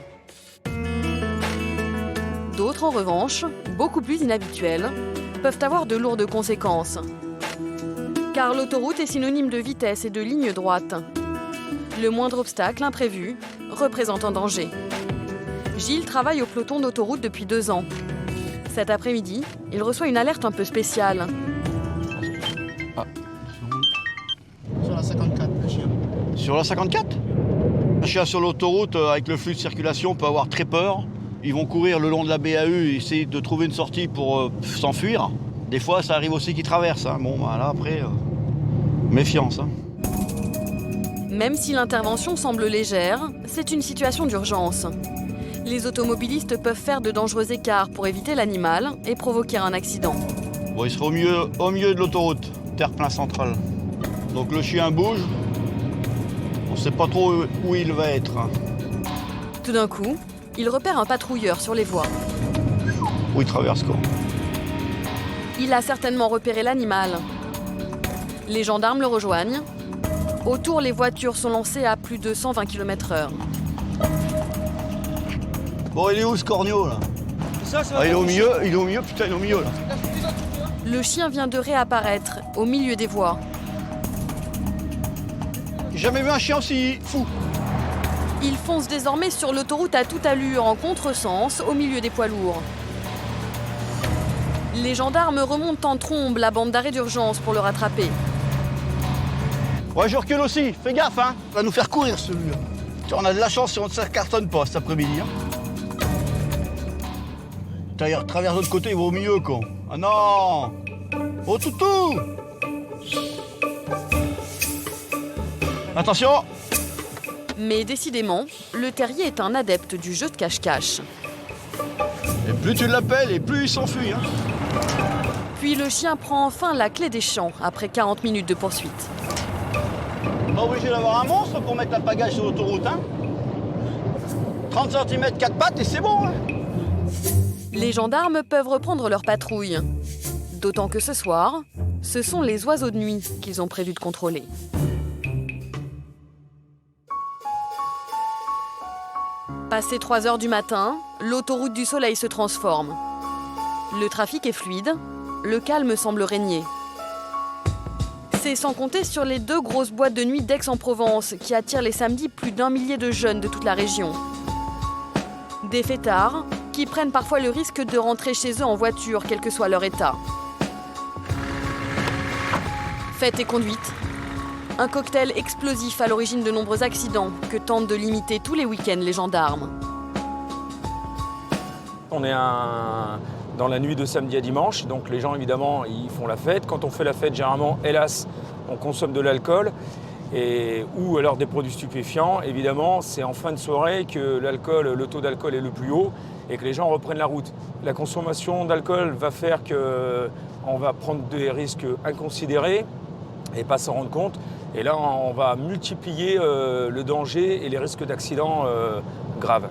D'autres, en revanche, beaucoup plus inhabituels, peuvent avoir de lourdes conséquences. Car l'autoroute est synonyme de vitesse et de ligne droite. Le moindre obstacle imprévu représente un danger. Gilles travaille au peloton d'autoroute depuis 2 ans. Cet après-midi, il reçoit une alerte un peu spéciale. Sur la 54, le chien. Sur la 54? Un chien sur l'autoroute, avec le flux de circulation, peut avoir très peur. Ils vont courir le long de la BAU et essayer de trouver une sortie pour s'enfuir. Des fois, ça arrive aussi qu'ils traversent. Hein. Bon, bah, là, après, méfiance. Hein. Même si l'intervention semble légère, c'est une situation d'urgence. Les automobilistes peuvent faire de dangereux écarts pour éviter l'animal et provoquer un accident. Bon, il sera au milieu de l'autoroute, terre-plein central. Donc le chien bouge. On ne sait pas trop où il va être. Hein. Tout d'un coup, il repère un patrouilleur sur les voies. Où il traverse quoi? Il a certainement repéré l'animal. Les gendarmes le rejoignent. Autour, les voitures sont lancées à plus de 120 km/h. Bon, il est où ce corneau là? Il est au milieu, putain, il est au milieu là. Le chien vient de réapparaître au milieu des voies. J'ai jamais vu un chien aussi fou. Il fonce désormais sur l'autoroute à toute allure, en contresens, au milieu des poids lourds. Les gendarmes remontent en trombe la bande d'arrêt d'urgence pour le rattraper. Ouais, je recule aussi, fais gaffe, hein. Il va nous faire courir celui-là. On a de la chance si on ne se cartonne pas cet après-midi. Hein. Il traverse de l'autre côté, il va au milieu, quoi. Ah non! Oh, toutou! Attention! Mais décidément, le terrier est un adepte du jeu de cache-cache. Et plus tu l'appelles, et plus il s'enfuit. Hein. Puis le chien prend enfin la clé des champs, après 40 minutes de poursuite. Pas obligé d'avoir un monstre pour mettre la pagaille sur l'autoroute, hein? 30 cm, 4 pattes et c'est bon, hein? Les gendarmes peuvent reprendre leur patrouille. D'autant que ce soir, ce sont les oiseaux de nuit qu'ils ont prévu de contrôler. Passé 3 heures du matin, l'autoroute du Soleil se transforme. Le trafic est fluide, le calme semble régner. C'est sans compter sur les 2 grosses boîtes de nuit d'Aix-en-Provence qui attirent les samedis plus d'1 millier de jeunes de toute la région. Des fêtards qui prennent parfois le risque de rentrer chez eux en voiture, quel que soit leur état. Fête et conduite. Un cocktail explosif à l'origine de nombreux accidents que tentent de limiter tous les week-ends les gendarmes. On est dans la nuit de samedi à dimanche, donc les gens évidemment ils font la fête. Quand on fait la fête, généralement, hélas, on consomme de l'alcool ou alors des produits stupéfiants. Évidemment, c'est en fin de soirée que le taux d'alcool est le plus haut et que les gens reprennent la route. La consommation d'alcool va faire qu'on va prendre des risques inconsidérés et pas s'en rendre compte. Et là, on va multiplier le danger et les risques d'accidents graves.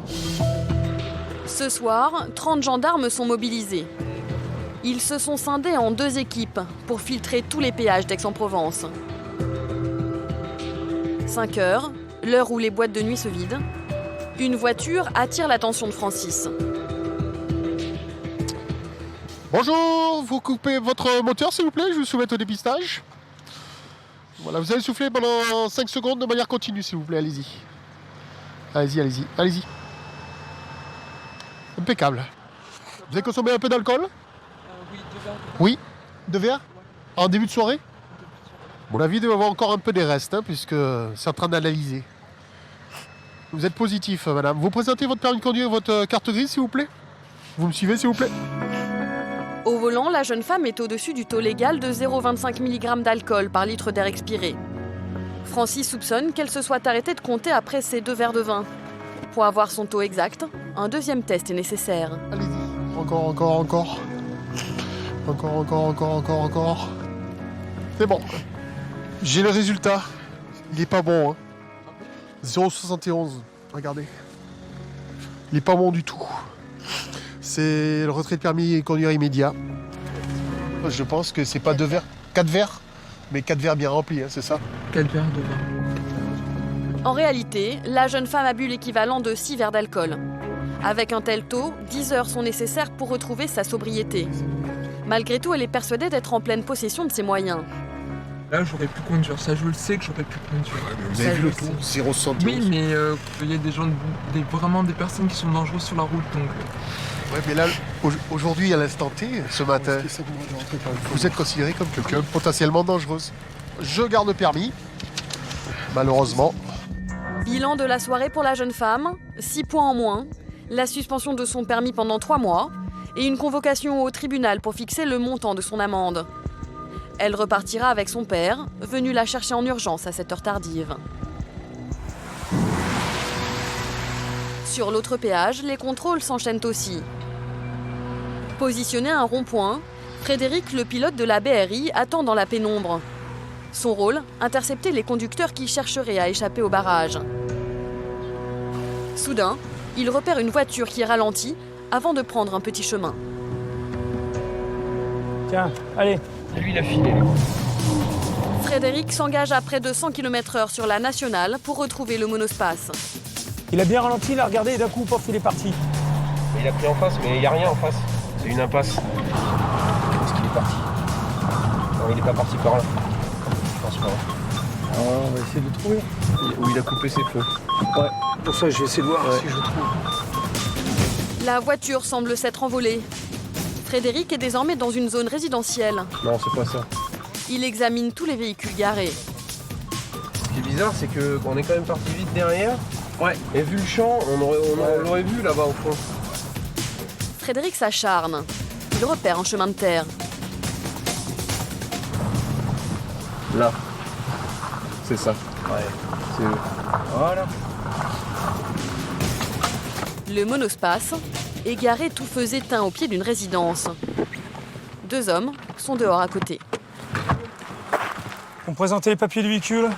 Ce soir, 30 gendarmes sont mobilisés. Ils se sont scindés en 2 équipes pour filtrer tous les péages d'Aix-en-Provence. 5 heures, l'heure où les boîtes de nuit se vident, une voiture attire l'attention de Francis. Bonjour, vous coupez votre moteur s'il vous plaît, je vous soumets au dépistage. Voilà, vous allez souffler pendant 5 secondes de manière continue s'il vous plaît, allez-y. Allez-y, allez-y, allez-y. Impeccable. Vous avez consommé un peu d'alcool ? Oui, 2 verres. Oui, 2 verres ? En début de soirée ? À mon avis, il doit y avoir encore un peu des restes, puisque c'est en train d'analyser. Vous êtes positif, madame. Vous présentez votre permis de conduire et votre carte grise, s'il vous plaît ? Vous me suivez, s'il vous plaît ? Au volant, la jeune femme est au-dessus du taux légal de 0,25 mg d'alcool par litre d'air expiré. Francis soupçonne qu'elle se soit arrêtée de compter après ces 2 verres de vin. Pour avoir son taux exact, un 2e test est nécessaire. Allez-y. Encore. Encore. C'est bon. J'ai le résultat. Il est pas bon. 0,71. Regardez. Il est pas bon du tout. C'est le retrait de permis et conduire immédiat. Je pense que c'est pas 2 verres, 4 verres. Mais 4 verres bien remplis, c'est ça ? 4 verres de vin. En réalité, la jeune femme a bu l'équivalent de 6 verres d'alcool. Avec un tel taux, 10 heures sont nécessaires pour retrouver sa sobriété. Malgré tout, elle est persuadée d'être en pleine possession de ses moyens. Là, j'aurais pu conduire. Ça, je le sais que j'aurais pu conduire. Vous avez vu le taux 0,71 ? Oui, mais il y a vraiment des personnes qui sont dangereuses sur la route, donc... Ouais, mais là, aujourd'hui, à l'instant T, ce matin, vous êtes considéré comme quelqu'un potentiellement dangereuse. Je garde le permis, malheureusement. Bilan de la soirée pour la jeune femme, 6 points en moins, la suspension de son permis pendant 3 mois et une convocation au tribunal pour fixer le montant de son amende. Elle repartira avec son père, venu la chercher en urgence à cette heure tardive. Sur l'autre péage, les contrôles s'enchaînent aussi. Positionné à un rond-point, Frédéric, le pilote de la BRI, attend dans la pénombre. Son rôle, intercepter les conducteurs qui chercheraient à échapper au barrage. Soudain, il repère une voiture qui ralentit avant de prendre un petit chemin. Tiens, allez. Lui, il a filé. Frédéric s'engage à près de 100 km/h sur la nationale pour retrouver le monospace. Il a bien ralenti, il a regardé et d'un coup, pof, il est parti. Il a pris en face, mais il n'y a rien en face. C'est une impasse. Est-ce qu'il est parti? Non, il n'est pas parti par là. Je pense pas. On va essayer de trouver. Où il a coupé ses feux. Ouais, pour ça, je vais essayer de voir si je le trouve. La voiture semble s'être envolée. Frédéric est désormais dans une zone résidentielle. Non, c'est pas ça. Il examine tous les véhicules garés. Ce qui est bizarre, c'est qu'on est quand même parti vite derrière. Ouais. Et vu le champ, on l'aurait vu là-bas au fond. Frédéric s'acharne. Il repère un chemin de terre. Là. C'est ça. Ouais. C'est eux. Voilà. Le monospace est garé tout feu éteint au pied d'une résidence. 2 hommes sont dehors à côté. Vous me présentez les papiers du véhicule,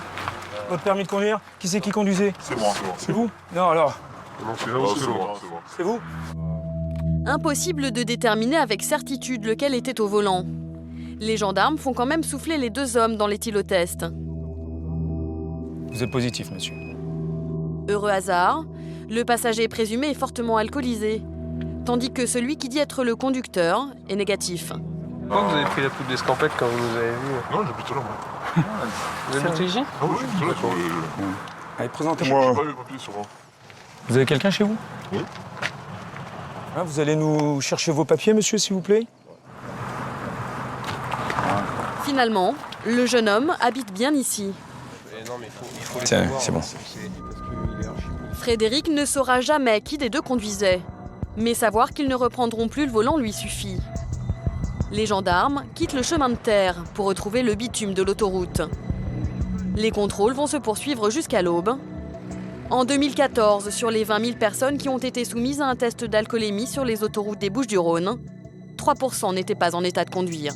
votre permis de conduire. Qui c'est qui conduisait? C'est moi. C'est vous? Non, alors. Non, c'est moi. C'est vous? Impossible de déterminer avec certitude lequel était au volant. Les gendarmes font quand même souffler les 2 hommes dans l'éthylotest. Vous êtes positif, monsieur. Heureux hasard, le passager présumé est fortement alcoolisé, tandis que celui qui dit être le conducteur est négatif. Pourquoi vous avez pris la poudre d'escampette quand vous nous avez vu? Non, j'habite là, moi. Vous êtes motorisé? Ah oui, je suis d'accord. Allez, présentez-moi. Vous avez quelqu'un chez vous? Oui. Vous allez nous chercher vos papiers, monsieur, s'il vous plaît? Finalement, le jeune homme habite bien ici. Tiens, c'est bon. Frédéric ne saura jamais qui des deux conduisait. Mais savoir qu'ils ne reprendront plus le volant lui suffit. Les gendarmes quittent le chemin de terre pour retrouver le bitume de l'autoroute. Les contrôles vont se poursuivre jusqu'à l'aube. En 2014, sur les 20 000 personnes qui ont été soumises à un test d'alcoolémie sur les autoroutes des Bouches-du-Rhône, 3% n'étaient pas en état de conduire.